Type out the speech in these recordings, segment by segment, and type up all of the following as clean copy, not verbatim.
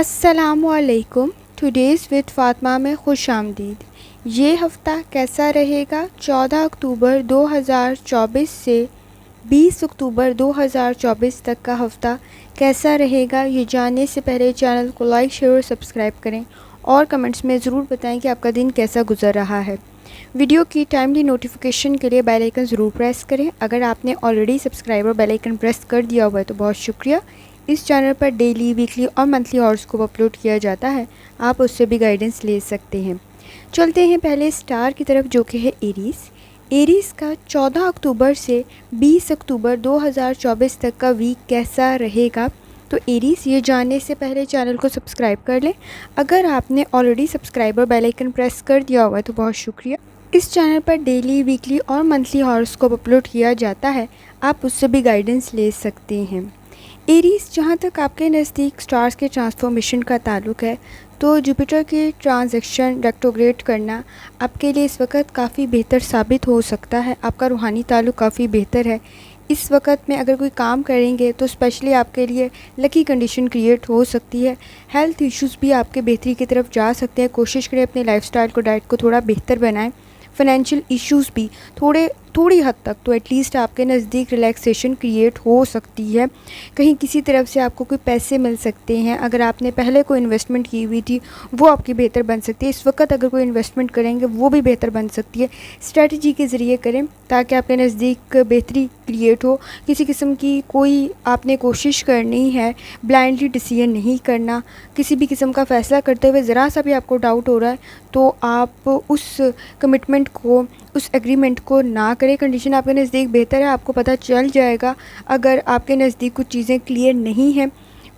अस्सलामुअलैकुम। Today's with Fatima में खुश आमदीद। ये हफ़्ता कैसा रहेगा? 14 अक्टूबर 2024 से 20 अक्टूबर 2024 तक का हफ़्ता कैसा रहेगा, ये जानने से पहले चैनल को लाइक, शेयर और सब्सक्राइब करें और कमेंट्स में ज़रूर बताएं कि आपका दिन कैसा गुजर रहा है। वीडियो की टाइमली नोटिफिकेशन के लिए बेल आइकन ज़रूर प्रेस करें। अगर आपने ऑलरेडी सब्सक्राइब और बेल आइकन प्रेस कर दिया हुआ है तो बहुत शुक्रिया। इस चैनल पर डेली, वीकली और मंथली हॉरोस्कोप अपलोड किया जाता है, आप उससे भी गाइडेंस ले सकते हैं। चलते हैं पहले स्टार की तरफ, जो कि है एरीज़। एरीज़ का 14 अक्टूबर से 20 अक्टूबर 2024 तक का वीक कैसा रहेगा, तो एरीज़ ये जानने से पहले चैनल को सब्सक्राइब कर लें। अगर आपने ऑलरेडी सब्सक्राइब और बेल आइकन प्रेस कर दिया हुआ है तो बहुत शुक्रिया। इस चैनल पर डेली, वीकली और मंथली हॉरोस्कोप अपलोड किया जाता है, आप उससे भी गाइडेंस ले सकते हैं। एरीज़, जहाँ तक आपके नज़दीक स्टार्स के ट्रांसफॉर्मेशन का ताल्लुक़ है, तो जुपिटर के ट्रांजैक्शन रेट्रोग्रेड करना आपके लिए इस वक्त काफ़ी बेहतर साबित हो सकता है। आपका रूहानी ताल्लुक़ काफ़ी बेहतर है। इस वक्त में अगर कोई काम करेंगे तो स्पेशली आपके लिए लकी कंडीशन क्रिएट हो सकती है। हेल्थ इश्यूज़ भी आपके बेहतरी की तरफ जा सकते हैं। कोशिश करें अपने लाइफस्टाइल को, डाइट को थोड़ा बेहतर बनाएं। फ़ाइनेंशियल इश्यूज़ भी थोड़ी हद तक तो एटलीस्ट आपके नज़दीक रिलैक्सेशन क्रिएट हो सकती है। कहीं किसी तरफ से आपको कोई पैसे मिल सकते हैं। अगर आपने पहले कोई इन्वेस्टमेंट की हुई थी वो आपकी बेहतर बन सकती है। इस वक्त अगर कोई इन्वेस्टमेंट करेंगे वो भी बेहतर बन सकती है। स्ट्रेटजी के ज़रिए करें ताकि आपके नज़दीक बेहतरी क्रिएट हो। किसी किस्म की कोई आपने कोशिश करनी है, ब्लाइंडली डिसीजन नहीं करना। किसी भी किस्म का फ़ैसला करते हुए ज़रा सा भी आपको डाउट हो रहा है तो आप उस कमिटमेंट को, उस एग्रीमेंट को ना करें। कंडीशन आपके नज़दीक बेहतर है, आपको पता चल जाएगा। अगर आपके नज़दीक कुछ चीज़ें क्लियर नहीं हैं,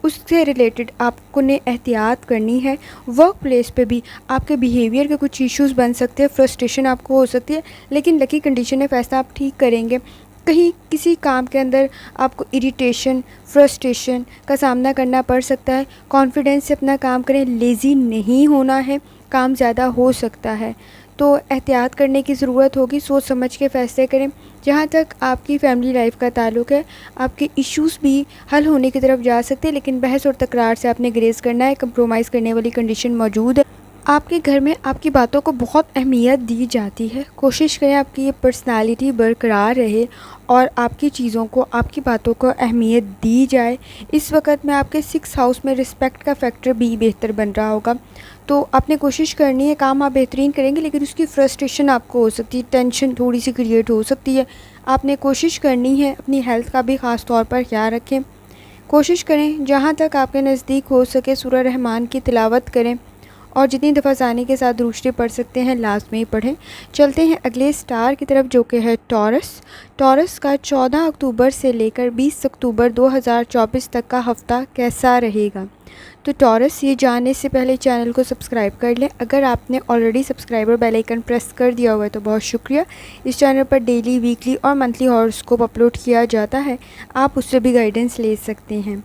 उससे रिलेटेड आपको ने एहतियात करनी है। वर्क प्लेस पे भी आपके बिहेवियर के कुछ इश्यूज़ बन सकते हैं, फ्रस्ट्रेशन आपको हो सकती है, लेकिन लकी कंडीशन है, फ़ैसला आप ठीक करेंगे। कहीं किसी काम के अंदर आपको इरिटेशन, फ्रस्ट्रेशन का सामना करना पड़ सकता है। कॉन्फिडेंस से अपना काम करें, लेज़ी नहीं होना है, काम ज़्यादा हो सकता है तो एहतियात करने की ज़रूरत होगी। सोच समझ के फ़ैसले करें। जहाँ तक आपकी फ़ैमिली लाइफ का ताल्लुक़ है, आपके इश्यूज़ भी हल होने की तरफ जा सकते हैं, लेकिन बहस और तकरार से आपने ग्रेज़ करना है। कंप्रोमाइज़ करने वाली कंडीशन मौजूद है। आपके घर में आपकी बातों को बहुत अहमियत दी जाती है। कोशिश करें आपकी ये पर्सनालिटी बरकरार रहे और आपकी चीज़ों को, आपकी बातों को अहमियत दी जाए। इस वक्त में आपके 6 हाउस में रिस्पेक्ट का फैक्टर भी बेहतर बन रहा होगा, तो आपने कोशिश करनी है। काम आप बेहतरीन करेंगे, लेकिन उसकी फ्रस्ट्रेशन आपको हो सकती है, टेंशन थोड़ी सी क्रिएट हो सकती है। आपने कोशिश करनी है अपनी हेल्थ का भी ख़ास तौर पर ख्याल रखें। कोशिश करें जहाँ तक आपके नज़दीक हो सके सूरह रहमान की तिलावत करें और जितनी दफ़ा आसानी के साथ दूसरे पढ़ सकते हैं लाजमी पढ़ें। चलते हैं अगले स्टार की तरफ, जो कि है टॉरस। टॉरस का 14 अक्टूबर से लेकर 20 अक्टूबर 2024 तक का हफ़्ता कैसा रहेगा, तो टॉरस ये जानने से पहले चैनल को सब्सक्राइब कर लें। अगर आपने ऑलरेडी सब्सक्राइब और बेल आइकन प्रेस कर दिया हुआ है तो बहुत शुक्रिया। इस चैनल पर डेली, वीकली और मंथली हॉरोस्कोप अपलोड किया जाता है, आप उससे भी गाइडेंस ले सकते हैं।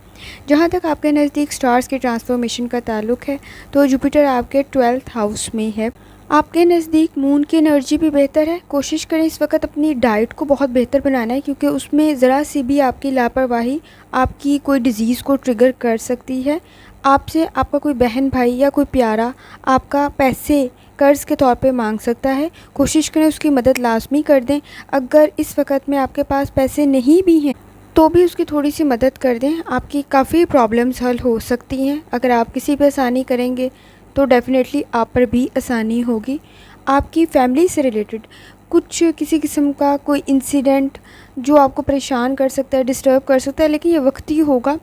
जहाँ तक आपके नज़दीक स्टार्स के ट्रांसफॉर्मेशन का ताल्लुक़ है, तो जुपिटर आपके 12th हाउस में है। आपके नज़दीक मून की एनर्जी भी बेहतर है। कोशिश करें इस वक्त अपनी डाइट को बहुत बेहतर बनाना है, क्योंकि उसमें ज़रा सी भी आपकी लापरवाही आपकी कोई डिज़ीज़ को ट्रिगर कर सकती है। आपसे आपका कोई बहन भाई या कोई प्यारा आपका पैसे कर्ज़ के तौर पे मांग सकता है। कोशिश करें उसकी मदद लाजमी कर दें। अगर इस वक्त में आपके पास पैसे नहीं भी हैं तो भी उसकी थोड़ी सी मदद कर दें, आपकी काफ़ी प्रॉब्लम्स हल हो सकती हैं। अगर आप किसी पे आसानी करेंगे तो डेफ़िनेटली आप पर भी आसानी होगी। आपकी फैमिली से रिलेटेड कुछ किसी किस्म का कोई इंसिडेंट जो आपको परेशान कर सकता है, डिस्टर्ब कर सकता है, लेकिन ये वक्ती होगा।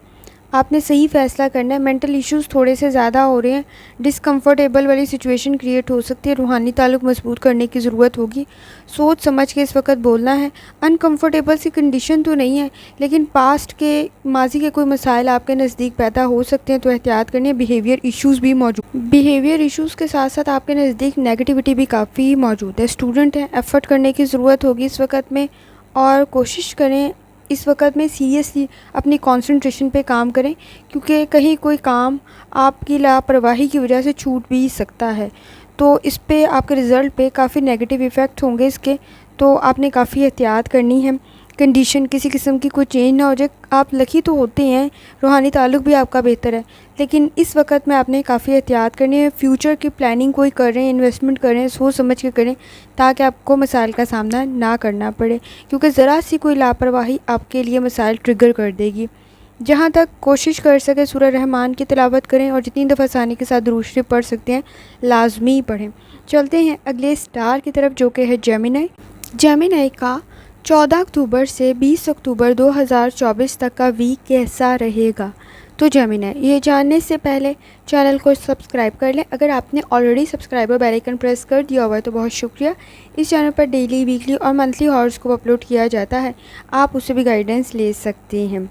आपने सही फ़ैसला करना है। मेंटल इश्यूज़ थोड़े से ज़्यादा हो रहे हैं, डिसकम्फर्टेबल वाली सिचुएशन क्रिएट हो सकती है। रूहानी ताल्लुक़ मजबूत करने की ज़रूरत होगी। सोच समझ के इस वक्त बोलना है। अनकम्फर्टेबल सी कंडीशन तो नहीं है, लेकिन पास्ट के, माजी के कोई मसाइल आपके नज़दीक पैदा हो सकते हैं, तो एहतियात करनी है। बिहेवियर इश्यूज़ भी मौजूद, बिहेवियर इश्यूज़ के साथ साथ आपके नज़दीक नेगेटिविटी भी काफ़ी मौजूद है। स्टूडेंट हैं, एफ़र्ट करने की ज़रूरत होगी इस वक्त में, और कोशिश करें इस वक्त में सीरियसली अपनी कंसंट्रेशन पे काम करें, क्योंकि कहीं कोई काम आपकी लापरवाही की वजह से छूट भी सकता है, तो इस पे आपके रिज़ल्ट पे काफ़ी नेगेटिव इफ़ेक्ट होंगे इसके, तो आपने काफ़ी एहतियात करनी है। कंडीशन किसी किस्म की कोई चेंज ना हो जाए। आप लकी तो होते हैं, रूहानी ताल्लुक़ भी आपका बेहतर है, लेकिन इस वक्त में आपने काफ़ी एहतियात करनी है। फ्यूचर की प्लानिंग कोई कर रहे हैं, इन्वेस्टमेंट कर रहे हैं, सोच समझ के करें ताकि आपको मसाइल का सामना ना करना पड़े, क्योंकि ज़रा सी कोई लापरवाही आपके लिए मसाइल ट्रिगर कर देगी। जहाँ तक कोशिश कर सके सूरह रहमान की तिलावत करें और जितनी दफ़ा आसानी के साथ दुरूद शरीफ पढ़ सकते हैं लाजमी पढ़ें। चलते हैं अगले स्टार की तरफ जो कि है जेमिनी। जेमिनी का 14 अक्टूबर से 20 अक्टूबर 2024 तक का वीक कैसा रहेगा। तो जेमिनी, ये जानने से पहले चैनल को सब्सक्राइब कर लें। अगर आपने already subscriber bell icon press कर दिया हुआ है तो बहुत शुक्रिया। इस चैनल पर डेली, वीकली और मंथली हॉरोस्कोप अपलोड किया जाता है, आप उससे भी गाइडेंस ले सकते हैं।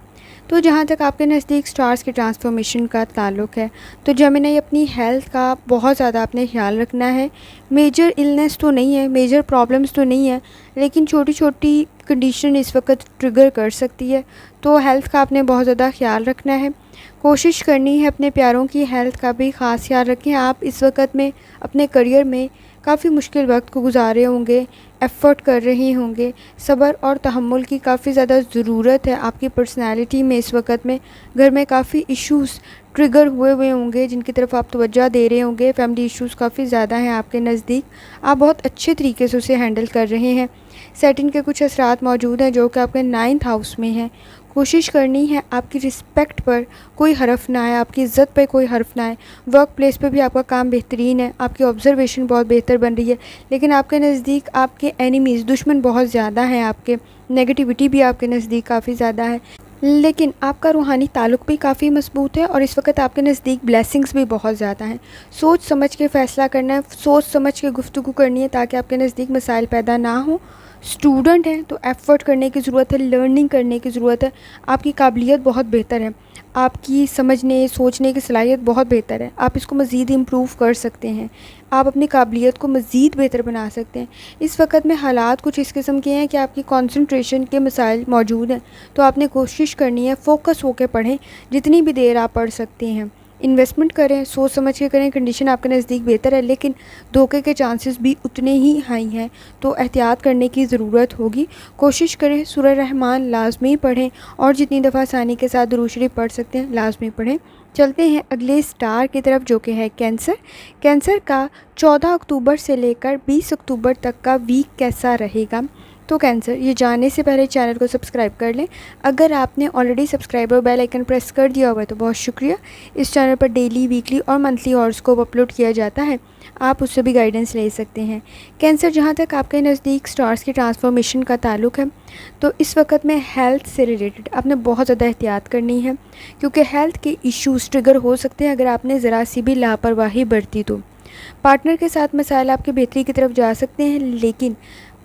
तो जहाँ तक आपके नज़दीक स्टार्स के ट्रांसफॉर्मेशन का ताल्लुक़ है, तो जेमिनी अपनी हेल्थ का बहुत ज़्यादा आपने ख्याल रखना है। मेजर इलनेस तो नहीं है, मेजर प्रॉब्लम्स तो नहीं है, लेकिन छोटी छोटी कंडीशन इस वक्त ट्रिगर कर सकती है, तो हेल्थ का आपने बहुत ज़्यादा ख्याल रखना है। कोशिश करनी है अपने प्यारों की हेल्थ का भी ख़ास ख्याल रखें। आप इस वक्त में अपने करियर में काफ़ी मुश्किल वक्त को गुजारे होंगे, एफ़र्ट कर रहे होंगे, सब्र और तहम्मुल की काफ़ी ज़्यादा ज़रूरत है। आपकी पर्सनैलिटी में इस वक्त में घर में काफ़ी इश्यूज़ ट्रिगर हुए होंगे जिनकी तरफ आप तवज्जो दे रहे होंगे। फैमिली इश्यूज़ काफ़ी ज़्यादा हैं आपके नज़दीक, आप बहुत अच्छे तरीके से उसे हैंडल कर रहे हैं। सेटिंग के कुछ असरात मौजूद हैं जो कि आपके 9th हाउस में हैं। कोशिश करनी है आपकी रिस्पेक्ट पर कोई हर्फ ना आए, आपकी इज़्ज़त पर कोई हर्फ ना आए। वर्क प्लेस पे भी आपका काम बेहतरीन है, आपकी ऑब्ज़र्वेशन बहुत बेहतर बन रही है, लेकिन आपके नज़दीक आपके एनिमीज़, दुश्मन बहुत ज़्यादा हैं, आपके नेगेटिविटी भी आपके नज़दीक काफ़ी ज़्यादा है, लेकिन आपका रूहानी ताल्लुक़ भी काफ़ी मजबूत है और इस वक्त आपके नज़दीक ब्लेसिंग्स भी बहुत ज़्यादा हैं। सोच समझ के फ़ैसला करना है, सोच समझ के गुफ्तगू करनी है ताकि आपके नज़दीक मसाइल पैदा ना हो। स्टूडेंट हैं तो एफ़र्ट करने की ज़रूरत है, लर्निंग करने की ज़रूरत है। आपकी काबिलियत बहुत बेहतर है, आपकी समझने सोचने की सलाहियत बहुत बेहतर है, आप इसको मज़ीद इम्प्रूव कर सकते हैं, आप अपनी काबिलियत को मज़ीद बेहतर बना सकते हैं। इस वक्त में हालात कुछ इस किस्म के हैं कि आपकी कंसंट्रेशन के मसाइल मौजूद हैं, तो आपने कोशिश करनी है फ़ोकस होकर पढ़ें, जितनी भी देर आप पढ़ सकते हैं। इन्वेस्टमेंट करें, सोच समझ के करें, कंडीशन आपके नज़दीक बेहतर है, लेकिन धोखे के चांसेस भी उतने ही हाई हैं, तो एहतियात करने की ज़रूरत होगी। कोशिश करें सूरह रहमान लाजमी पढ़ें और जितनी दफ़ा आसानी के साथ दुरूद शरीफ पढ़ सकते हैं लाजमी पढ़ें। चलते हैं अगले स्टार की तरफ जो कि है कैंसर। कैंसर का 14 अक्टूबर से लेकर 20 अक्टूबर तक का वीक कैसा रहेगा। तो कैंसर, ये जानने से पहले चैनल को सब्सक्राइब कर लें। अगर आपने already subscriber bell icon press कर दिया हुआ है तो बहुत शुक्रिया। इस चैनल पर डेली, वीकली और मंथली हॉरोस्कोप अपलोड किया जाता है, आप उससे भी गाइडेंस ले सकते हैं। कैंसर, जहाँ तक आपके नज़दीक स्टार्स की ट्रांसफॉर्मेशन का ताल्लुक़ है, तो इस वक्त में हेल्थ से रिलेटेड आपने बहुत ज़्यादा एहतियात करनी है, क्योंकि हेल्थ के इश्यूज़ ट्रिगर हो सकते हैं अगर आपने ज़रा सी भी लापरवाही बरती तो। पार्टनर के साथ मसाइल आपकी बेहतरी की तरफ जा सकते हैं, लेकिन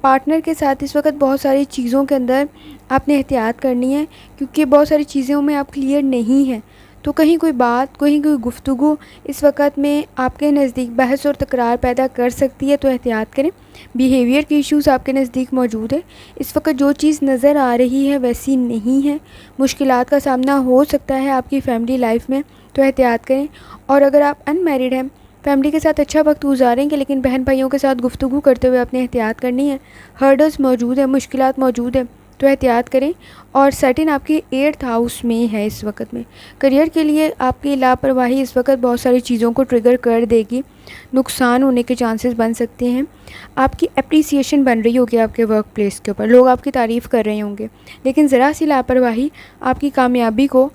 पार्टनर के साथ इस वक्त बहुत सारी चीज़ों के अंदर आपने एहतियात करनी है, क्योंकि बहुत सारी चीज़ों में आप क्लियर नहीं हैं, तो कहीं कोई बात, कहीं कोई गुफ्तगू इस वक्त में आपके नज़दीक बहस और तकरार पैदा कर सकती है, तो एहतियात करें। बिहेवियर के इश्यूज़ आपके नज़दीक मौजूद है, इस वक्त जो चीज़ नज़र आ रही है वैसी नहीं है, मुश्किलात का सामना हो सकता है आपकी फ़ैमिली लाइफ में, तो एहतियात करें। और अगर आप अनमैरिड हैं, फैमिली के साथ अच्छा वक्त गुजारेंगे, लेकिन बहन भाइयों के साथ गुफ्तगू करते हुए अपने एहतियात करनी है। हर्डल्स मौजूद है, मुश्किलात मौजूद है, तो एहतियात करें। और सैटर्न आपके 8th हाउस में है इस वक्त में। करियर के लिए आपकी लापरवाही इस वक्त बहुत सारी चीज़ों को ट्रिगर कर देगी, नुकसान होने के चांसेस बन सकते हैं। आपकी अप्रिसिएशन बन रही होगी आपके वर्क प्लेस के ऊपर, लोग आपकी तारीफ़ कर रहे होंगे, लेकिन ज़रा सी लापरवाही आपकी कामयाबी को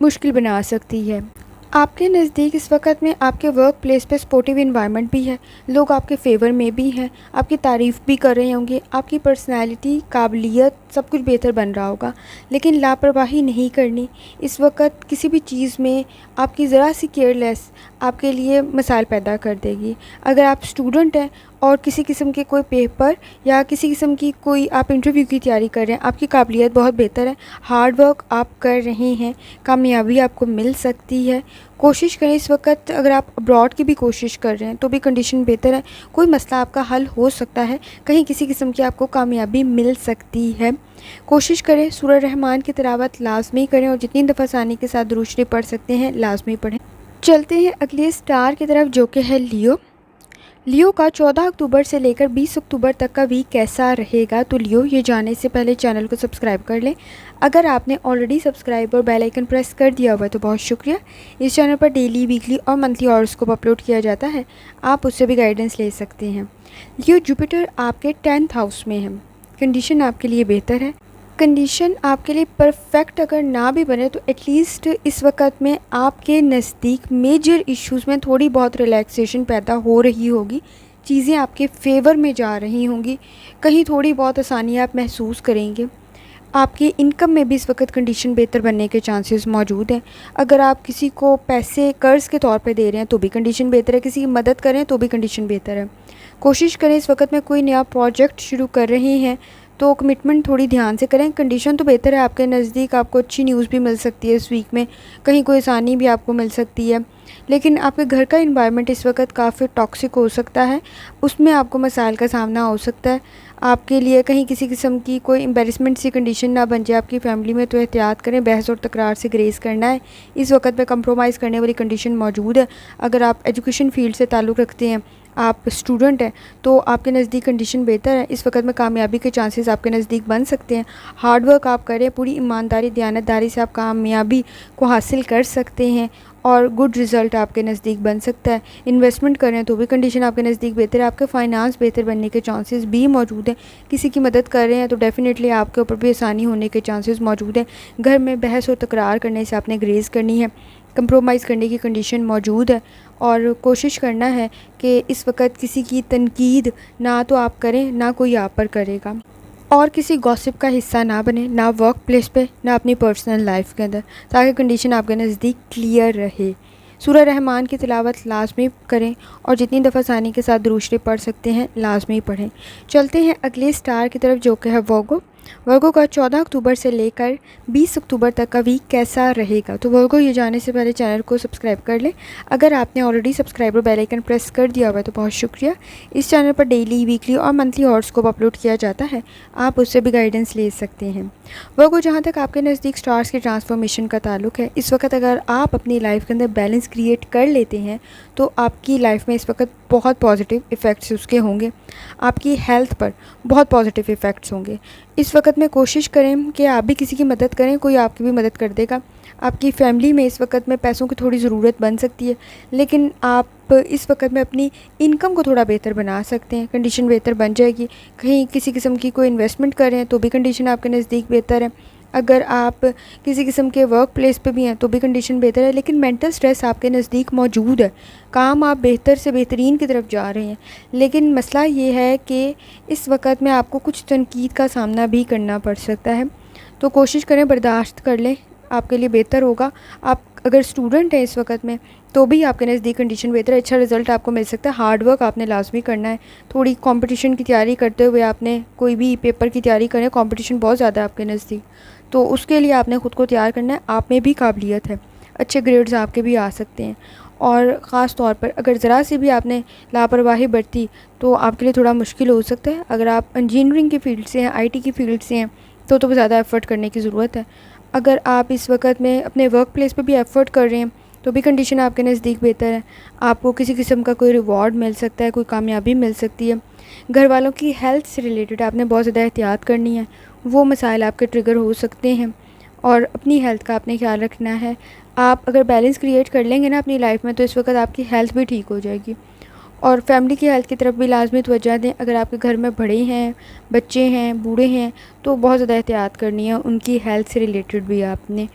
मुश्किल बना सकती है। आपके नज़दीक इस वक्त में आपके वर्क प्लेस पे सपोर्टिव इन्वायरमेंट भी है, लोग आपके फेवर में भी हैं, आपकी तारीफ़ भी कर रहे होंगे, आपकी पर्सनैलिटी, काबिलियत सब कुछ बेहतर बन रहा होगा, लेकिन लापरवाही नहीं करनी। इस वक्त किसी भी चीज़ में आपकी ज़रा सी केयरलेस आपके लिए मसाइल पैदा कर देगी। अगर आप स्टूडेंट हैं और किसी किस्म के कोई पेपर या किसी किस्म की कोई आप इंटरव्यू की तैयारी कर रहे हैं, आपकी काबिलियत बहुत बेहतर है, हार्ड वर्क आप कर रहे हैं, कामयाबी आपको मिल सकती है। कोशिश करें इस वक्त, अगर आप अब्रॉड की भी कोशिश कर रहे हैं तो भी कंडीशन बेहतर है, कोई मसला आपका हल हो सकता है, कहीं किसी किस्म की आपको कामयाबी मिल सकती है। कोशिश करें सूरह रहमान की तिलावत लाजमी करें और जितनी दफ़ा आसानी के साथ दुरूद शरीफ पढ़ सकते हैं लाजमी पढ़ें। चलते हैं अगले स्टार की तरफ जो कि है लियो। लियो का 14 अक्टूबर से लेकर 20 अक्टूबर तक का वीक कैसा रहेगा। तो लियो, ये जानने से पहले चैनल को सब्सक्राइब कर लें। अगर आपने ऑलरेडी सब्सक्राइब और बेल आइकन प्रेस कर दिया हुआ है तो बहुत शुक्रिया। इस चैनल पर डेली, वीकली और मंथली हॉरोस्कोप अपलोड किया जाता है, आप उससे भी गाइडेंस ले सकते हैं। लियो, जुपिटर आपके 10th हाउस में है। कंडीशन आपके लिए बेहतर है। कंडीशन आपके लिए परफेक्ट अगर ना भी बने तो एटलीस्ट इस वक्त में आपके नज़दीक मेजर इश्यूज़ में थोड़ी बहुत रिलैक्सेशन पैदा हो रही होगी। चीज़ें आपके फेवर में जा रही होंगी, कहीं थोड़ी बहुत आसानियाँ आप महसूस करेंगे। आपकी इनकम में भी इस वक्त कंडीशन बेहतर बनने के चांसेस मौजूद हैं। अगर आप किसी को पैसे कर्ज़ के तौर पे दे रहे हैं तो भी कंडीशन बेहतर है, किसी की मदद करें तो भी कंडीशन बेहतर है। कोशिश करें इस वक्त में कोई नया प्रोजेक्ट शुरू कर रहे हैं तो कमिटमेंट थोड़ी ध्यान से करें। कंडीशन तो बेहतर है, आपके नज़दीक आपको अच्छी न्यूज़ भी मिल सकती है इस वीक में, कहीं कोई आसानी भी आपको मिल सकती है। लेकिन आपके घर का इन्वायरमेंट इस वक्त काफ़ी टॉक्सिक हो सकता है, उसमें आपको मसाइल का सामना हो सकता है। आपके लिए कहीं किसी किस्म की कोई एम्बेरसमेंट सी कंडीशन ना बन जाए आपकी फ़ैमिली में, तो एहतियात करें। बहस और तकरार से ग्रेज़ करना है। इस वक्त में कंप्रोमाइज़ करने वाली कंडीशन मौजूद है। अगर आप एजुकेशन फील्ड से ताल्लुक़ रखते हैं, आप स्टूडेंट हैं, तो आपके नज़दीक कंडीशन बेहतर है। इस वक्त में कामयाबी के चांसेस आपके नज़दीक बन सकते हैं। हार्ड वर्क आप करें, पूरी ईमानदारी, दयानतदारी से आप कामयाबी को हासिल कर सकते हैं और गुड रिज़ल्ट आपके नज़दीक बन सकता है। इन्वेस्टमेंट करें तो भी कंडीशन आपके नज़दीक बेहतर है। आपके फाइनेंस बेहतर बनने के चांसेस भी मौजूद हैं। किसी की मदद कर रहे हैं तो डेफ़िनेटली आपके ऊपर भी आसानी होने के चांसेस मौजूद हैं। घर में बहस और तकरार करने से आपने ग्रेज़ करनी है, कंप्रोमाइज़ करने की कंडीशन मौजूद है और कोशिश करना है कि इस वक्त किसी की तनकीद ना तो आप करें, ना कोई आप पर करेगा। और किसी गॉसिप का हिस्सा ना बने, ना वर्क प्लेस पे, ना अपनी पर्सनल लाइफ के अंदर, ताकि कंडीशन आपके नज़दीक क्लियर रहे। सूरह रहमान की तिलावत लाजमी करें और जितनी दफ़ा आसानी के साथ दुरूद शरीफ पढ़ सकते हैं लाजमी पढ़ें। चलते हैं अगले स्टार की तरफ जो कि है वर्गो। वर्गो का 14 अक्टूबर से लेकर 20 अक्टूबर तक का वीक कैसा रहेगा। तो वर्गो, ये जाने से पहले चैनल को सब्सक्राइब कर लें। अगर आपने ऑलरेडी सब्सक्राइब और बेल आइकन प्रेस कर दिया हुआ है तो बहुत शुक्रिया। इस चैनल पर डेली, वीकली और मंथली हॉरोस्कोप अपलोड किया जाता है, आप उससे भी गाइडेंस ले सकते हैं। वर्गो, जहाँ तक आपके नज़दीक स्टार्स की ट्रांसफॉर्मेशन का ताल्लुक है, इस वक्त अगर आप अपनी लाइफ के अंदर बैलेंस क्रिएट कर लेते हैं तो आपकी लाइफ में इस वक्त बहुत पॉजिटिव इफ़ेक्ट्स उसके होंगे। आपकी हेल्थ पर बहुत पॉजिटिव इफ़ेक्ट्स होंगे। इस वक्त में कोशिश करें कि आप भी किसी की मदद करें, कोई आपकी भी मदद कर देगा। आपकी फ़ैमिली में इस वक्त में पैसों की थोड़ी ज़रूरत बन सकती है, लेकिन आप इस वक्त में अपनी इनकम को थोड़ा बेहतर बना सकते हैं। कंडीशन बेहतर बन जाएगी। कहीं किसी किस्म की कोई इन्वेस्टमेंट करें तो भी कंडीशन आपके नज़दीक बेहतर है। अगर आप किसी किस्म के वर्क प्लेस पे भी हैं तो भी कंडीशन बेहतर है। लेकिन मेंटल स्ट्रेस आपके नज़दीक मौजूद है। काम आप बेहतर से बेहतरीन की तरफ जा रहे हैं, लेकिन मसला ये है कि इस वक्त में आपको कुछ तनकीद का सामना भी करना पड़ सकता है। तो कोशिश करें, बर्दाश्त कर लें, आपके लिए बेहतर होगा। आप अगर स्टूडेंट हैं इस वक्त में तो भी आपके नज़दीक कंडीशन बेहतर है। अच्छा रिज़ल्ट आपको मिल सकता है। हार्ड वर्क आपने लाजमी करना है। थोड़ी कंपटीशन की तैयारी करते हुए आपने कोई भी पेपर की तैयारी करें, कंपटीशन बहुत ज़्यादा है आपके नज़दीक, तो उसके लिए आपने ख़ुद को तैयार करना है। आप में भी काबिलियत है, अच्छे ग्रेड्स आपके भी आ सकते हैं। और ख़ास तौर पर अगर ज़रा सी भी आपने लापरवाही बरती तो आपके लिए थोड़ा मुश्किल हो सकता है। अगर आप इंजीनियरिंग की फ़ील्ड से हैं, आईटी की फ़ील्ड से हैं तो ज़्यादा एफ़र्ट करने की ज़रूरत है। अगर आप इस वक्त में अपने वर्क प्लेस पे भी एफ़र्ट कर रहे हैं तो भी कंडीशन आपके नज़दीक बेहतर है। आपको किसी किस्म का कोई रिवॉर्ड मिल सकता है, कोई कामयाबी मिल सकती है। घर वालों की हेल्थ से रिलेटेड आपने बहुत ज़्यादा एहतियात करनी है, वो मसाइल आपके ट्रिगर हो सकते हैं और अपनी हेल्थ का आपने ख्याल रखना है। आप अगर बैलेंस क्रिएट कर लेंगे ना अपनी लाइफ में तो इस वक्त आपकी हेल्थ भी ठीक हो जाएगी। और फैमिली की हेल्थ की तरफ भी लाजमी तवज्जो दें। अगर आपके घर में बड़े हैं, बच्चे हैं, बूढ़े हैं तो बहुत ज़्यादा एहतियात करनी है उनकी हेल्थ से रिलेटेड भी आपने।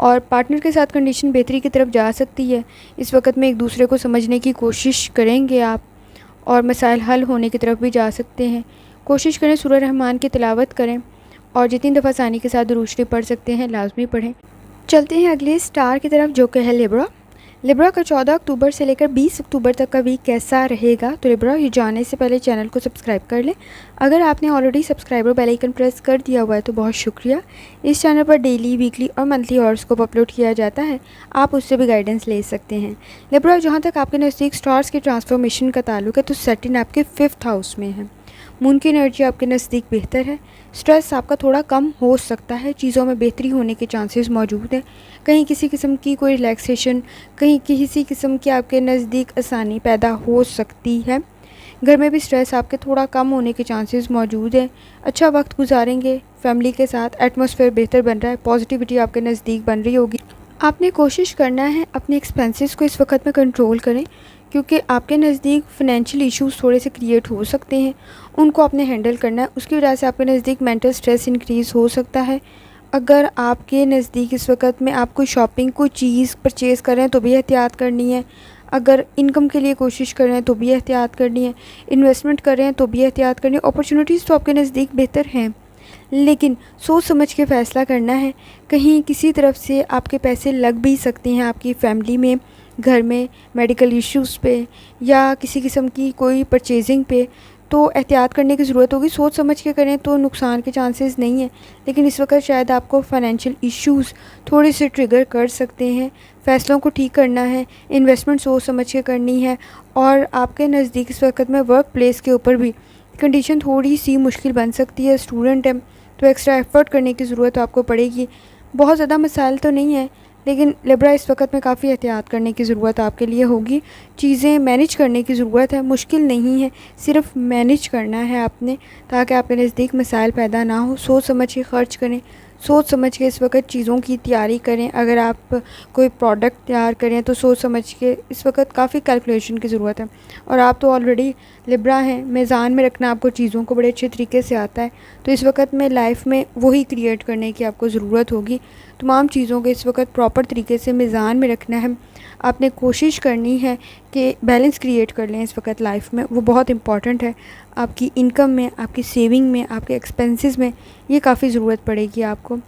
और पार्टनर के साथ कंडीशन बेहतरी की तरफ जा सकती है। इस वक्त में एक दूसरे को समझने की कोशिश करेंगे आप और मसाइल हल होने की तरफ भी जा सकते हैं। कोशिश करें सूरह रहमान की तिलावत करें और जितनी दफ़ा आसानी के साथ दुरूद शरीफ पढ़ सकते हैं लाजमी पढ़ें। चलते हैं अगले स्टार की तरफ जो कि है लिब्रा। लिब्रा का 14 अक्टूबर से लेकर 20 अक्टूबर तक का वीक कैसा रहेगा। तो लिब्रा, ये जानने से पहले चैनल को सब्सक्राइब कर लें। अगर आपने ऑलरेडी सब्सक्राइब और बेल आइकन प्रेस कर दिया हुआ है तो बहुत शुक्रिया। इस चैनल पर डेली, वीकली और मंथली हॉरोस्कोप अपलोड किया जाता है, आप उससे भी गाइडेंस ले सकते हैं। लिब्रा, जहाँ तक आपके नज़दीक स्टार्स की ट्रांसफॉर्मेशन का ताल्लुक है तो सैटर्न आपके 5th हाउस में है। मून की एनर्जी आपके नज़दीक बेहतर है। स्ट्रेस आपका थोड़ा कम हो सकता है, चीज़ों में बेहतरी होने के चांसेस मौजूद हैं। कहीं किसी किस्म की कोई रिलैक्सेशन, कहीं किसी किस्म की आपके नज़दीक आसानी पैदा हो सकती है। घर में भी स्ट्रेस आपके थोड़ा कम होने के चांसेस मौजूद हैं। अच्छा वक्त गुजारेंगे फैमिली के साथ, एटमॉस्फेयर बेहतर बन रहा है, पॉजिटिविटी आपके नज़दीक बन रही होगी। आपने कोशिश करना है अपने एक्सपेंसेस को इस वक्त में कंट्रोल करें, क्योंकि आपके नज़दीक फ़ाइनेंशियल इश्यूज़ थोड़े से क्रिएट हो सकते हैं, उनको आपने हैंडल करना है। उसकी वजह से आपके नज़दीक मेंटल स्ट्रेस इंक्रीज़ हो सकता है। अगर आपके नज़दीक इस वक्त में आप कोई शॉपिंग कोई चीज़ परचेज़ कर रहे हैं तो भी एहतियात करनी है। अगर इनकम के लिए कोशिश कर रहे हैं तो भी एहतियात करनी है। इन्वेस्टमेंट कर रहे हैं तो भी एहतियात करनी है। अपॉर्चुनिटीज़ तो आपके नज़दीक बेहतर हैं, लेकिन सोच समझ के फ़ैसला करना है। कहीं किसी तरफ से आपके पैसे लग भी सकते हैं, आपकी फ़ैमिली में, घर में, मेडिकल इश्यूज़ पे या किसी किस्म की कोई परचेजिंग पे, तो एहतियात करने की ज़रूरत होगी। सोच समझ के करें तो नुकसान के चांसेस नहीं हैं, लेकिन इस वक्त शायद आपको फ़ाइनेंशियल इश्यूज़ थोड़े से ट्रिगर कर सकते हैं। फ़ैसलों को ठीक करना है, इन्वेस्टमेंट सोच समझ के करनी है। और आपके नज़दीक इस वक्त में वर्क प्लेस के ऊपर भी कंडीशन थोड़ी सी मुश्किल बन सकती है। स्टूडेंट है तो एक्स्ट्रा एफ़र्ट करने की ज़रूरत आपको पड़ेगी। बहुत ज़्यादा मसाइल तो नहीं है, लेकिन लिब्रा इस वक्त में काफ़ी एहतियात करने की ज़रूरत आपके लिए होगी। चीज़ें मैनेज करने की ज़रूरत है, मुश्किल नहीं है, सिर्फ मैनेज करना है आपने, ताकि आपके नज़दीक मसाइल पैदा ना हो। सोच समझ के ख़र्च करें, सोच समझ के इस वक्त चीज़ों की तैयारी करें। अगर आप कोई प्रोडक्ट तैयार करें तो सोच समझ के, इस वक्त काफ़ी कैलकुलेशन की ज़रूरत है। और आप तो ऑलरेडी लिब्रा हैं, मीज़ान में रखना आपको चीज़ों को बड़े अच्छे तरीके से आता है, तो इस वक्त में लाइफ में वही क्रिएट करने की आपको ज़रूरत होगी। तमाम चीज़ों को इस वक्त प्रॉपर तरीके से मीज़ान में रखना है। आपने कोशिश करनी है कि बैलेंस क्रिएट कर लें इस वक्त लाइफ में, वो बहुत इम्पॉर्टेंट है। आपकी इनकम में, आपकी सेविंग में, आपके एक्सपेंसेस में ये काफ़ी ज़रूरत पड़ेगी आपको।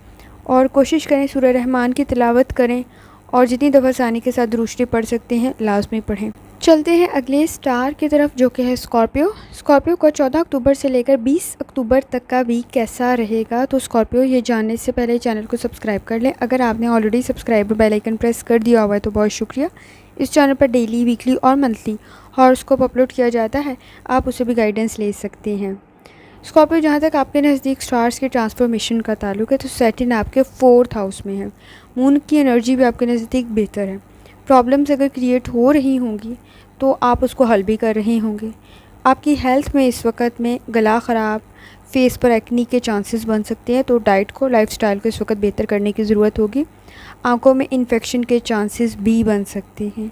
और कोशिश करें सूरह रहमान की तिलावत करें, और जितनी दफ़ा आसानी के साथ दुरूद शरीफ पढ़ सकते हैं लाजमी पढ़ें। चलते हैं अगले स्टार की तरफ, जो कि है स्कॉर्पियो। स्कॉर्पियो का 14 अक्टूबर से लेकर 20 अक्टूबर तक का वीक कैसा रहेगा। तो स्कॉर्पियो, ये जानने से पहले चैनल को सब्सक्राइब कर लें। अगर आपने already subscribe bell icon press कर दिया हुआ है तो बहुत शुक्रिया। इस चैनल पर डेली, वीकली और मंथली हॉरोस्कोप अपलोड किया जाता है, आप उससे भी गाइडेंस ले सकते हैं। स्कॉर्पियो, जहाँ तक आपके नज़दीक स्टार्स के ट्रांसफॉर्मेशन का ताल्लुक है तो सैटर्न आपके 4th हाउस में है। मून की एनर्जी भी आपके नज़दीक बेहतर है। प्रॉब्लम्स अगर क्रिएट हो रही होंगी तो आप उसको हल भी कर रहे होंगे। आपकी हेल्थ में इस वक्त में गला ख़राब, फेस पर एक्नी के चांसेस बन सकते हैं, तो डाइट को, लाइफस्टाइल को इस वक्त बेहतर करने की ज़रूरत होगी। आंखों में इन्फेक्शन के चांसेस भी बन सकते हैं।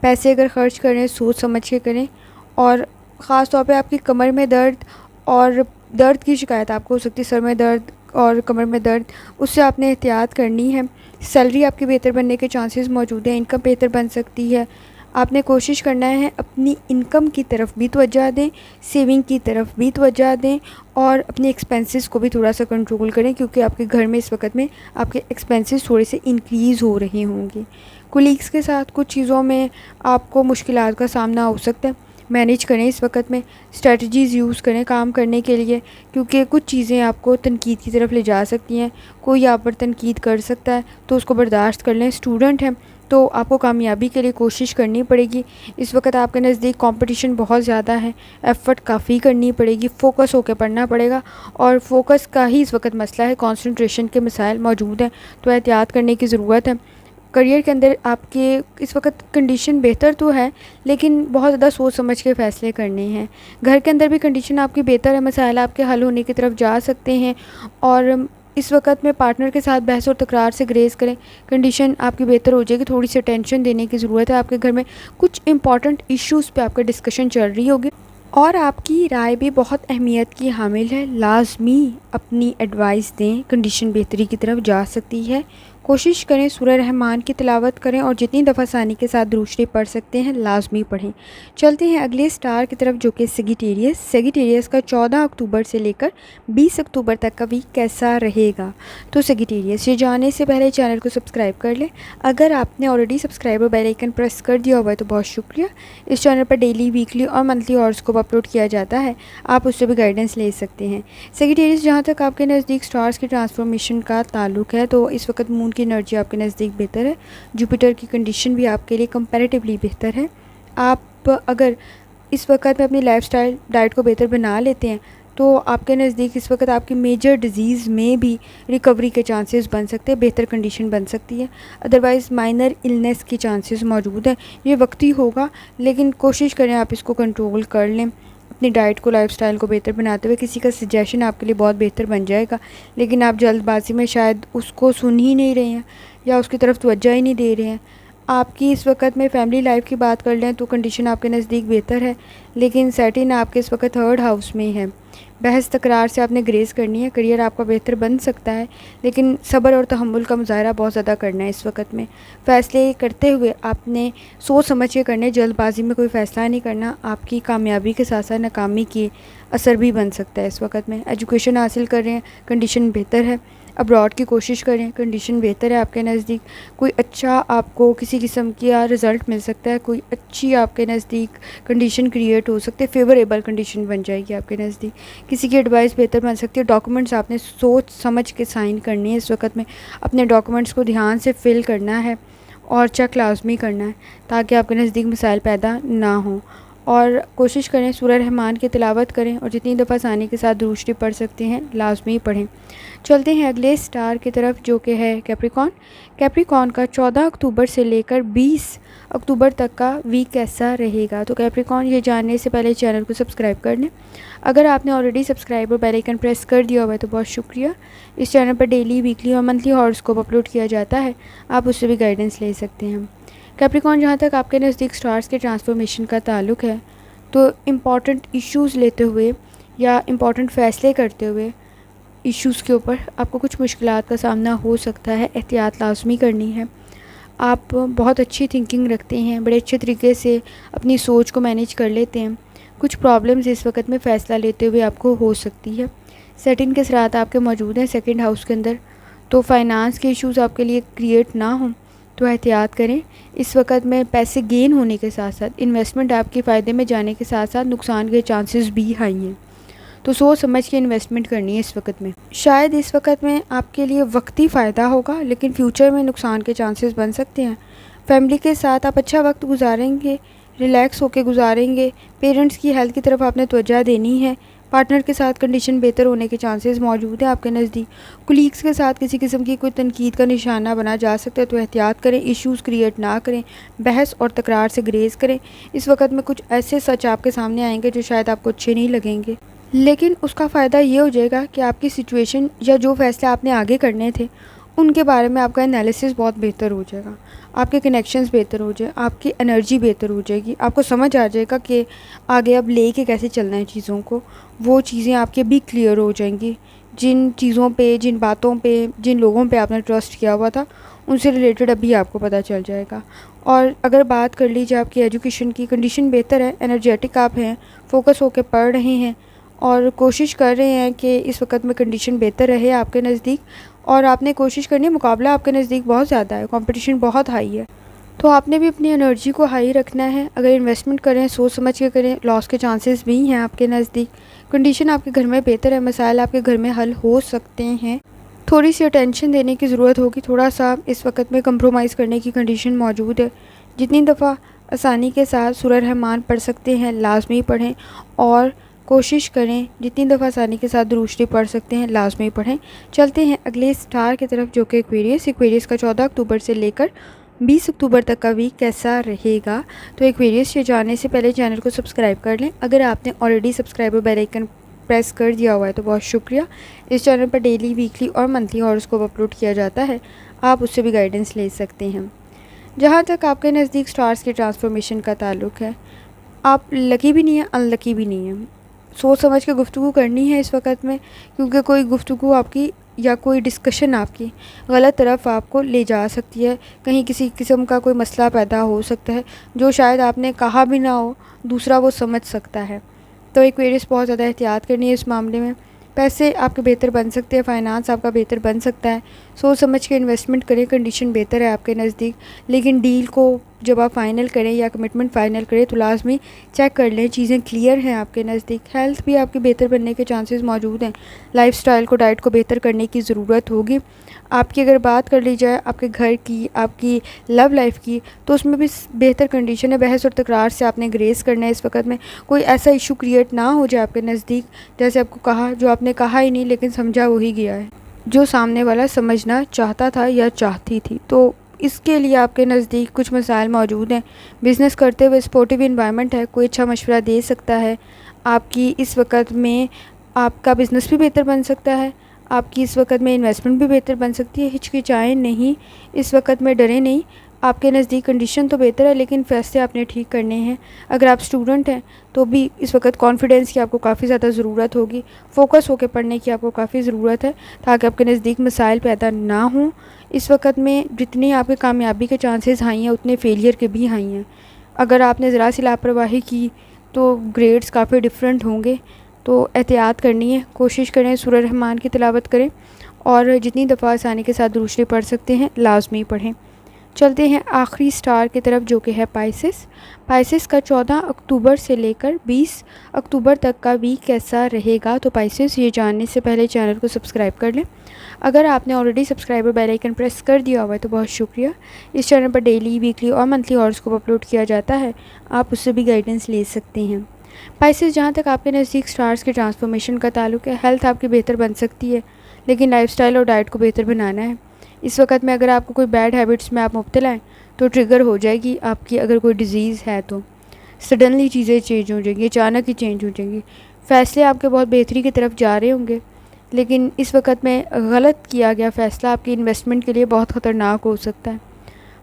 पैसे अगर ख़र्च करें सोच समझ के करें, और ख़ास तौर पे आपकी कमर में दर्द और दर्द की शिकायत आपको हो सकती है, सर में दर्द और कमर में दर्द, उससे आपने एहतियात करनी है। सैलरी आपकी बेहतर बनने के चांसेस मौजूद हैं, इनकम बेहतर बन सकती है। आपने कोशिश करना है अपनी इनकम की तरफ भी तवज्जो दें, सेविंग की तरफ भी तवज्जो दें, और अपने एक्सपेंसेस को भी थोड़ा सा कंट्रोल करें, क्योंकि आपके घर में इस वक्त में आपके एक्सपेंसेस थोड़े से इंक्रीज़ हो रहे होंगे। कोलीग्स के साथ कुछ चीज़ों में आपको मुश्किलात का सामना हो सकता है, मैनेज करें। इस वक्त में स्ट्रेटजीज़ यूज़ करें काम करने के लिए, क्योंकि कुछ चीज़ें आपको तनकीद की तरफ ले जा सकती हैं। कोई आप पर तनकीद कर सकता है तो उसको बर्दाश्त कर लें। स्टूडेंट हैं तो आपको कामयाबी के लिए कोशिश करनी पड़ेगी। इस वक्त आपके नज़दीक कंपटीशन बहुत ज़्यादा है, एफ़र्ट काफ़ी करनी पड़ेगी, फ़ोकस होकर पढ़ना पड़ेगा, और फ़ोकस का ही इस वक्त मसला है। कंसंट्रेशन के मसाइल मौजूद हैं, तो एहतियात करने की ज़रूरत है। करियर के अंदर आपके इस वक्त कंडीशन बेहतर तो है, लेकिन बहुत ज़्यादा सोच समझ के फ़ैसले करने हैं। घर के अंदर भी कंडीशन आपकी बेहतर है, मसाइल आपके हल होने की तरफ जा सकते हैं। और इस वक्त में पार्टनर के साथ बहस और तकरार से ग्रेज़ करें, कंडीशन आपकी बेहतर हो जाएगी। थोड़ी सी टेंशन देने की ज़रूरत है। आपके घर में कुछ इंपॉर्टेंट इश्यूज़ पे आपका डिस्कशन चल रही होगी, और आपकी राय भी बहुत अहमियत की हामिल है। लाजमी अपनी एडवाइस दें, कंडीशन बेहतरी की तरफ जा सकती है। कोशिश करें सूरह रहमान की तिलावत करें, और जितनी दफ़ा आसानी के साथ दुरूद शरीफ पढ़ सकते हैं लाजमी पढ़ें। चलते हैं अगले स्टार की तरफ, जो कि सेजिटेरियस। सेजिटेरियस का 14 अक्टूबर से लेकर 20 अक्टूबर तक का वीक कैसा रहेगा। तो सेजिटेरियस, ये जानने से पहले चैनल को सब्सक्राइब कर लें। अगर आपने already subscriber bell icon press कर दिया हुआ है तो बहुत शुक्रिया। इस चैनल पर डेली, वीकली और मंथली हॉरोस्कोप अपलोड किया जाता है, आप उससे भी गाइडेंस ले सकते हैं। सेजिटेरियस, जहाँ तक आपके नज़दीक स्टार्स की ट्रांसफॉर्मेशन का ताल्लुक है तो इस वक्त मून की एनर्जी आपके नज़दीक बेहतर है। जुपिटर की कंडीशन भी आपके लिए कंपैरेटिवली बेहतर है। आप अगर इस वक्त में अपनी लाइफस्टाइल, डाइट को बेहतर बना लेते हैं तो आपके नज़दीक इस वक्त आपकी मेजर डिजीज़ में भी रिकवरी के चांसेस बन सकते हैं, बेहतर कंडीशन बन सकती है। अदरवाइज़ माइनर इलनेस के चांसेस मौजूद हैं। ये वक्ती होगा, लेकिन कोशिश करें आप इसको कंट्रोल कर लें। अपनी डाइट को, लाइफस्टाइल को बेहतर बनाते हुए किसी का सजेशन आपके लिए बहुत बेहतर बन जाएगा, लेकिन आप जल्दबाजी में शायद उसको सुन ही नहीं रहे हैं या उसकी तरफ तवज्जो ही नहीं दे रहे हैं। आपकी इस वक्त में फैमिली लाइफ की बात कर लें तो कंडीशन आपके नज़दीक बेहतर है, लेकिन सैटर्न आपके इस वक्त थर्ड हाउस में है। बहस तकरार से आपने ग्रेस करनी है। करियर आपका बेहतर बन सकता है, लेकिन सब्र और तहम्मुल का मुज़ाहरा बहुत ज़्यादा करना है इस वक्त में। फ़ैसले करते हुए आपने सोच समझ के करने, जल्दबाजी में कोई फ़ैसला नहीं करना। आपकी कामयाबी के साथ साथ नाकामी की असर भी बन सकता है इस वक्त में। एजुकेशन हासिल कर रहे हैं, कंडीशन बेहतर है। अब्रॉड की कोशिश करें, कंडीशन बेहतर है आपके नज़दीक। कोई अच्छा आपको किसी किस्म का रिज़ल्ट मिल सकता है, कोई अच्छी आपके नज़दीक कंडीशन क्रिएट हो सकती है, फेवरेबल कंडीशन बन जाएगी आपके नज़दीक। किसी की एडवाइस बेहतर बन सकती है। डॉक्यूमेंट्स आपने सोच समझ के साइन करनी है इस वक्त में। अपने डॉक्यूमेंट्स को ध्यान से फिल करना है और चेक लाजमी करना है ताकि आपके नज़दीक मसाइल पैदा ना हों। और कोशिश करें सूरह रहमान की तिलावत करें और जितनी दफ़ा आसानी के साथ दुरूद शरीफ पढ़ सकते हैं लाजमी पढ़ें। चलते हैं अगले स्टार की तरफ जो कि है कैप्रिकॉर्न। कैप्रिकॉर्न का 14 अक्टूबर से लेकर 20 अक्टूबर तक का वीक कैसा रहेगा। तो कैप्रिकॉर्न ये जानने से पहले चैनल को सब्सक्राइब कर लें। अगर आपने ऑलरेडी सब्सक्राइब और बेल आइकन प्रेस कर दिया हुआ है तो बहुत शुक्रिया। इस चैनल पर डेली, वीकली और मंथली हॉरोस्कोप अपलोड किया जाता है, आप उससे भी गाइडेंस ले सकते हैं। कैप्रिकॉर्न, जहाँ तक आपके नज़दीक स्टार्स के ट्रांसफॉर्मेशन का ताल्लुक़ है तो इम्पॉर्टेंट इश्यूज़ लेते हुए या इम्पॉर्टेंट फ़ैसले करते हुए इश्यूज़ के ऊपर आपको कुछ मुश्किलात का सामना हो सकता है। एहतियात लाजमी करनी है। आप बहुत अच्छी थिंकिंग रखते हैं, बड़े अच्छे तरीके से अपनी सोच को मैनेज कर लेते हैं। कुछ प्रॉब्लम्स इस वक्त में फ़ैसला लेते हुए आपको हो सकती है। सैटर्न के असरात आपके मौजूद हैं सेकंड हाउस के अंदर, तो फाइनेंस के इश्यूज़ आपके लिए क्रिएट ना हों तो एहतियात करें। इस वक्त में पैसे गेन होने के साथ साथ इन्वेस्टमेंट आपके फ़ायदे में जाने के साथ साथ नुकसान के चांसेस भी हाई हैं, तो सोच समझ के इन्वेस्टमेंट करनी है इस वक्त में। शायद इस वक्त में आपके लिए वक्ती फ़ायदा होगा, लेकिन फ्यूचर में नुकसान के चांसेस बन सकते हैं। फैमिली के साथ आप अच्छा वक्त गुजारेंगे, रिलैक्स होकर गुजारेंगे। पेरेंट्स की हेल्थ की तरफ आपने तवज्जो देनी है। पार्टनर के साथ कंडीशन बेहतर होने के चांसेस मौजूद हैं आपके नज़दीक। कुलीग्स के साथ किसी किस्म की कोई तनकीद का निशाना बना जा सकता है, तो एहतियात करें, इश्यूज़ क्रिएट ना करें, बहस और तकरार से ग्रेज़ करें। इस वक्त में कुछ ऐसे सच आपके सामने आएंगे जो शायद आपको अच्छे नहीं लगेंगे, लेकिन उसका फ़ायदा ये हो जाएगा कि आपकी सिचुएशन या जो फ़ैसले आपने आगे करने थे उनके बारे में आपका एनालिसिस बहुत बेहतर हो जाएगा, आपके कनेक्शंस बेहतर हो जाए, आपकी एनर्जी बेहतर हो जाएगी। आपको समझ आ जाएगा कि आगे अब लेके कैसे चलना है चीज़ों को। वो चीज़ें आपके भी क्लियर हो जाएंगी। जिन चीज़ों पे, जिन बातों पे, जिन लोगों पे आपने ट्रस्ट किया हुआ था उनसे रिलेटेड अभी आपको पता चल जाएगा। और अगर बात कर लीजिए आपकी एजुकेशन की, कंडीशन बेहतर है, एनर्जेटिक आप हैं, फोकस होकर पढ़ रहे हैं और कोशिश कर रहे हैं कि इस वक्त में कंडीशन बेहतर रहे आपके नज़दीक। और आपने कोशिश करनी है, मुकाबला आपके नज़दीक बहुत ज़्यादा है, कंपटीशन बहुत हाई है, तो आपने भी अपनी एनर्जी को हाई रखना है। अगर इन्वेस्टमेंट करें सोच समझ के करें, लॉस के चांसेस भी हैं आपके नज़दीक। कंडीशन आपके घर में बेहतर है, मसाइल आपके घर में हल हो सकते हैं। थोड़ी सी अटेंशन देने की ज़रूरत होगी, थोड़ा सा इस वक्त में कंप्रोमाइज़ करने की कंडीशन मौजूद है। जितनी दफ़ा आसानी के साथ सूरह रहमान पढ़ सकते हैं लाजमी पढ़ें और कोशिश करें जितनी दफ़ा आसानी के साथ दुरूद शरीफ पढ़ सकते हैं लाजमी पढ़ें। चलते हैं अगले स्टार की तरफ जो कि एक्वेरियस। एक्वेरियस का 14 अक्टूबर से लेकर 20 अक्टूबर तक का वीक कैसा रहेगा। तो एक्वेरियस ये जानने से पहले चैनल को सब्सक्राइब कर लें। अगर आपने ऑलरेडी सब्सक्राइब और बेल आइकन प्रेस कर दिया हुआ है तो बहुत शुक्रिया। इस चैनल पर डेली, वीकली और मंथली हॉरोस्कोप अपलोड किया जाता है, आप उससे भी गाइडेंस ले सकते हैं। जहाँ तक आपके नज़दीक स्टार्स के ट्रांसफॉर्मेशन का ताल्लुक़ है, आप लकी भी नहीं है, अनलकी भी नहीं है। सोच समझ के गुफ्तगू करनी है इस वक्त में, क्योंकि कोई गुफ्तगू आपकी या कोई डिस्कशन आपकी गलत तरफ आपको ले जा सकती है। कहीं किसी किस्म का कोई मसला पैदा हो सकता है जो शायद आपने कहा भी ना हो, दूसरा वो समझ सकता है। तो एक्वेरियस बहुत ज़्यादा एहतियात करनी है इस मामले में। पैसे आपके बेहतर बन सकते हैं, फाइनेंस आपका बेहतर बन सकता है। सोच समझ के इन्वेस्टमेंट करें, कंडीशन बेहतर है आपके नज़दीक। लेकिन डील को जब आप फ़ाइनल करें या कमिटमेंट फ़ाइनल करें तो लाजमी चेक कर लें चीज़ें क्लियर हैं आपके नज़दीक। हेल्थ भी आपकी बेहतर बनने के चांसेस मौजूद हैं। लाइफस्टाइल को, डाइट को बेहतर करने की ज़रूरत होगी आपकी। अगर बात कर ली जाए आपके घर की, आपकी लव लाइफ की, तो उसमें भी बेहतर कंडीशन है। बहस और तकरार से आपने ग्रेस करना है इस वक्त में। कोई ऐसा इशू क्रिएट ना हो जाए आपके नज़दीक जैसे आपको कहा, जो आपने कहा ही नहीं लेकिन समझा वही गया है, जो सामने वाला समझना चाहता था या चाहती थी। तो इसके लिए आपके नज़दीक कुछ मसाइल मौजूद हैं। बिज़नेस करते हुए सपोर्टिव इन्वायरमेंट है, कोई अच्छा मशवरा दे सकता है। आपकी इस वक्त में आपका बिज़नेस भी बेहतर बन सकता है, आपकी इस वक्त में इन्वेस्टमेंट भी बेहतर बन सकती है। हिचकिचाएँ नहीं, इस वक्त में डरें नहीं। आपके नज़दीक कंडीशन तो बेहतर है, लेकिन फ़ैसले आपने ठीक करने हैं। अगर आप स्टूडेंट हैं तो भी इस वक्त कॉन्फिडेंस की आपको काफ़ी ज़्यादा ज़रूरत होगी। फ़ोकस होकर पढ़ने की आपको काफ़ी ज़रूरत है, ताकि आपके नज़दीक मसाइल पैदा ना हों। इस वक्त में जितनी आपके कामयाबी के चांसेस हाई हैं, उतने फेलियर के भी हाई हैं। अगर आपने ज़रा सी लापरवाही की तो ग्रेड्स काफ़ी डिफरेंट होंगे। तो एहतियात करनी है, कोशिश करें सूरह रहमान की तिलावत करें, और जितनी दफ़ा आसानी के साथ दुरूद शरीफ पढ़ सकते हैं लाजमी पढ़ें। चलते हैं आखिरी स्टार की तरफ, जो कि है पाइसेस। पाइसेस का 14 अक्टूबर से लेकर 20 अक्टूबर तक का वीक कैसा रहेगा। तो पाइसेस, ये जानने से पहले चैनल को सब्सक्राइब कर लें। अगर आपने already subscriber bell icon press कर दिया हुआ है तो बहुत शुक्रिया। इस चैनल पर डेली, वीकली और मंथली हॉरोस्कोप अपलोड किया जाता है, आप उससे भी गाइडेंस ले सकते हैं। पाइसेस, जहाँ तक आपके नज़दीक स्टार्स के ट्रांसफॉर्मेशन का ताल्लुक है, हेल्थ आपकी बेहतर बन सकती है, लेकिन लाइफस्टाइल और डाइट को बेहतर बनाना है। इस वक्त में अगर आपको कोई बैड हैबिट्स में आप मुब्तला हैं तो ट्रिगर हो जाएगी आपकी। अगर कोई डिज़ीज़ है तो सडनली चीज़ें चेंज हो जाएंगी, अचानक ही चेंज हो जाएंगी। फ़ैसले आपके बहुत बेहतरी की तरफ जा रहे होंगे, लेकिन इस वक्त में गलत किया गया फ़ैसला आपकी इन्वेस्टमेंट के लिए बहुत ख़तरनाक हो सकता है।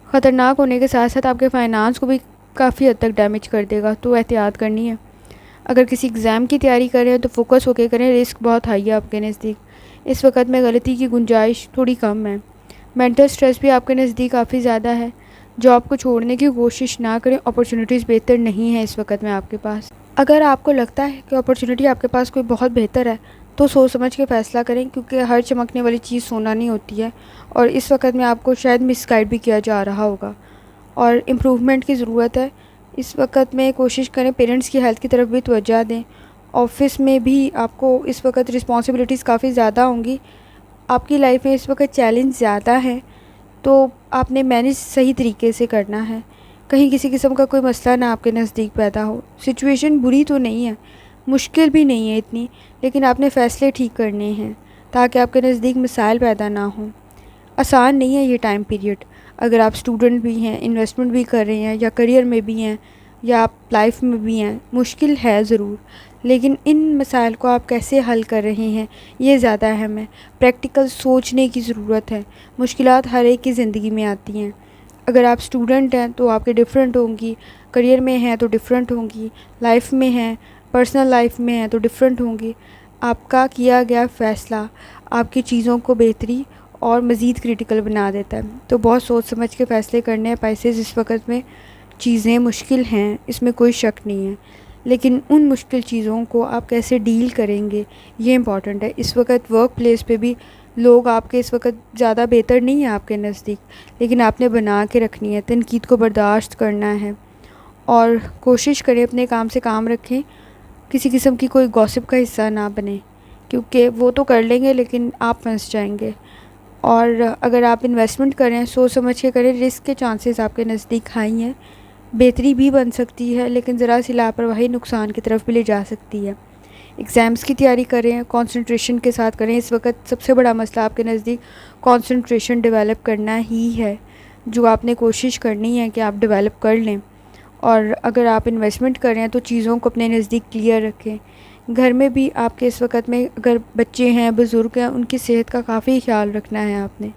ख़तरनाक होने के साथ साथ आपके फाइनेंस को भी काफ़ी हद तक डैमेज कर देगा, तो एहतियात करनी है। अगर किसी एग्ज़ाम की तैयारी कर रहे हैं तो फोकस होकर करें, रिस्क बहुत हाई है आपके नज़दीक। इस वक्त में गलती की गुंजाइश थोड़ी कम है। मेंटल स्ट्रेस भी आपके नज़दीक काफ़ी ज़्यादा है। जॉब को छोड़ने की कोशिश ना करें, अपॉर्चुनिटीज़ बेहतर नहीं है इस वक्त में आपके पास। अगर आपको लगता है कि अपॉर्चुनिटी आपके पास कोई बहुत बेहतर है तो सोच समझ के फ़ैसला करें, क्योंकि हर चमकने वाली चीज़ सोना नहीं होती है, और इस वक्त में आपको शायद मिसगाइड भी किया जा रहा होगा और इम्प्रूवमेंट की ज़रूरत है। इस वक्त में कोशिश करें पेरेंट्स की हेल्थ की तरफ भी तवज्जो दें। ऑफ़िस में भी आपको इस वक्त रिस्पॉन्सिबिलिटीज़ काफ़ी ज़्यादा होंगी। आपकी लाइफ में इस वक्त चैलेंज ज़्यादा है, तो आपने मैनेज सही तरीके से करना है। कहीं किसी किस्म का कोई मसला ना आपके नज़दीक पैदा हो। सिचुएशन बुरी तो नहीं है, मुश्किल भी नहीं है इतनी, लेकिन आपने फ़ैसले ठीक करने हैं ताकि आपके नज़दीक मसाइल पैदा ना हों। आसान नहीं है ये टाइम पीरियड। अगर आप स्टूडेंट भी हैं, इन्वेस्टमेंट भी कर रहे हैं, या करियर में भी हैं, या आप लाइफ में भी हैं, मुश्किल है ज़रूर, लेकिन इन मसाइल को आप कैसे हल कर रहे हैं ये ज़्यादा अहम है। प्रैक्टिकल सोचने की ज़रूरत है। मुश्किलात हर एक की ज़िंदगी में आती हैं। अगर आप स्टूडेंट हैं तो आपके डिफरेंट होंगी, करियर में हैं तो डिफरेंट होंगी, लाइफ में हैं, पर्सनल लाइफ में हैं तो डिफरेंट होंगी। आपका किया गया फ़ैसला आपकी चीज़ों को बेहतरी और मज़ीद क्रिटिकल बना देता है। तो बहुत सोच समझ के फ़ैसले करने हैं पाइसेस। इस वक्त में चीज़ें मुश्किल हैं, इसमें कोई शक नहीं है, लेकिन उन मुश्किल चीज़ों को आप कैसे डील करेंगे ये इम्पॉर्टेंट है। इस वक्त वर्क प्लेस पे भी लोग आपके इस वक्त ज़्यादा बेहतर नहीं है आपके नज़दीक, लेकिन आपने बना के रखनी है, तनकीद को बर्दाश्त करना है, और कोशिश करें अपने काम से काम रखें। किसी किस्म की कोई गॉसिप का हिस्सा ना बने, क्योंकि वो तो कर लेंगे लेकिन आप फंस जाएंगे। और अगर आप इन्वेस्टमेंट करें सोच समझ के करें, रिस्क के चांसेस आपके नज़दीक हाई हैं। बेहतरी भी बन सकती है, लेकिन ज़रा सी लापरवाही नुकसान की तरफ भी ले जा सकती है। एग्ज़ाम्स की तैयारी करें, कंसंट्रेशन के साथ करें। इस वक्त सबसे बड़ा मसला आपके नज़दीक कंसंट्रेशन डेवलप करना ही है, जो आपने कोशिश करनी है कि आप डेवलप कर लें। और अगर आप इन्वेस्टमेंट कर रहे हैं तो चीज़ों को अपने नज़दीक क्लियर रखें। घर में भी आपके इस वक्त में अगर बच्चे हैं, बुज़ुर्ग हैं, उनकी सेहत का काफ़ी ख्याल रखना है आपने।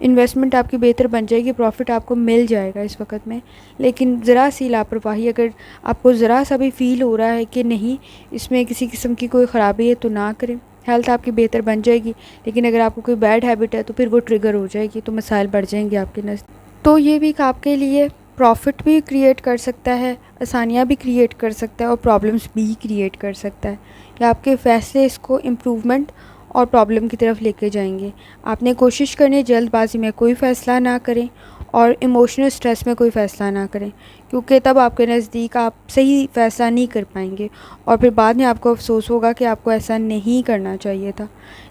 इन्वेस्टमेंट आपकी बेहतर बन जाएगी, प्रॉफिट आपको मिल जाएगा इस वक्त में, लेकिन ज़रा सी लापरवाही, अगर आपको ज़रा सा भी फ़ील हो रहा है कि नहीं इसमें किसी किस्म की कोई ख़राबी है तो ना करें। हेल्थ आपकी बेहतर बन जाएगी, लेकिन अगर आपको कोई बैड हैबिट है तो फिर वो ट्रिगर हो जाएगी, तो मसाइल बढ़ जाएंगे आपके नज़दीक। तो ये वीक आपके लिए प्रॉफिट भी क्रिएट कर सकता है, आसानियाँ भी क्रिएट कर सकता है, और प्रॉब्लम्स भी क्रिएट कर सकता है। या आपके फ़ैसले इसको इम्प्रूवमेंट और प्रॉब्लम की तरफ लेके जाएंगे। आपने कोशिश करनी है जल्दबाजी में कोई फ़ैसला ना करें, और इमोशनल स्ट्रेस में कोई फ़ैसला ना करें, क्योंकि तब आपके नज़दीक आप सही फ़ैसला नहीं कर पाएंगे, और फिर बाद में आपको अफसोस होगा कि आपको ऐसा नहीं करना चाहिए था।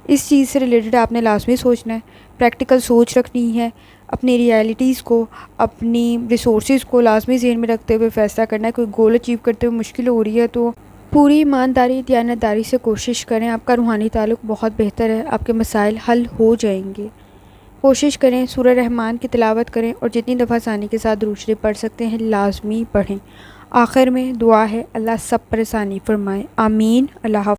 इस चीज़ से रिलेटेड आपने लाजमी सोचना है, प्रैक्टिकल सोच रखनी है, अपनी रियलिटीज़ को, अपनी रिसोर्सेज को लाजमी ज़हन में रखते हुए फ़ैसला करना है। कोई गोल अचीव करते हुए मुश्किल हो रही है तो पूरी ईमानदारी, दयानतदारी से कोशिश करें। आपका रूहानी ताल्लुक़ बहुत बेहतर है, आपके मसाइल हल हो जाएंगे। कोशिश करें सूरह रहमान की तिलावत करें और जितनी दफ़ा आसानी के साथ दुरूद शरीफ पढ़ सकते हैं लाजमी पढ़ें। आखिर में दुआ है, अल्लाह सब परेशानी फरमाए। आमीन। अल्लाह।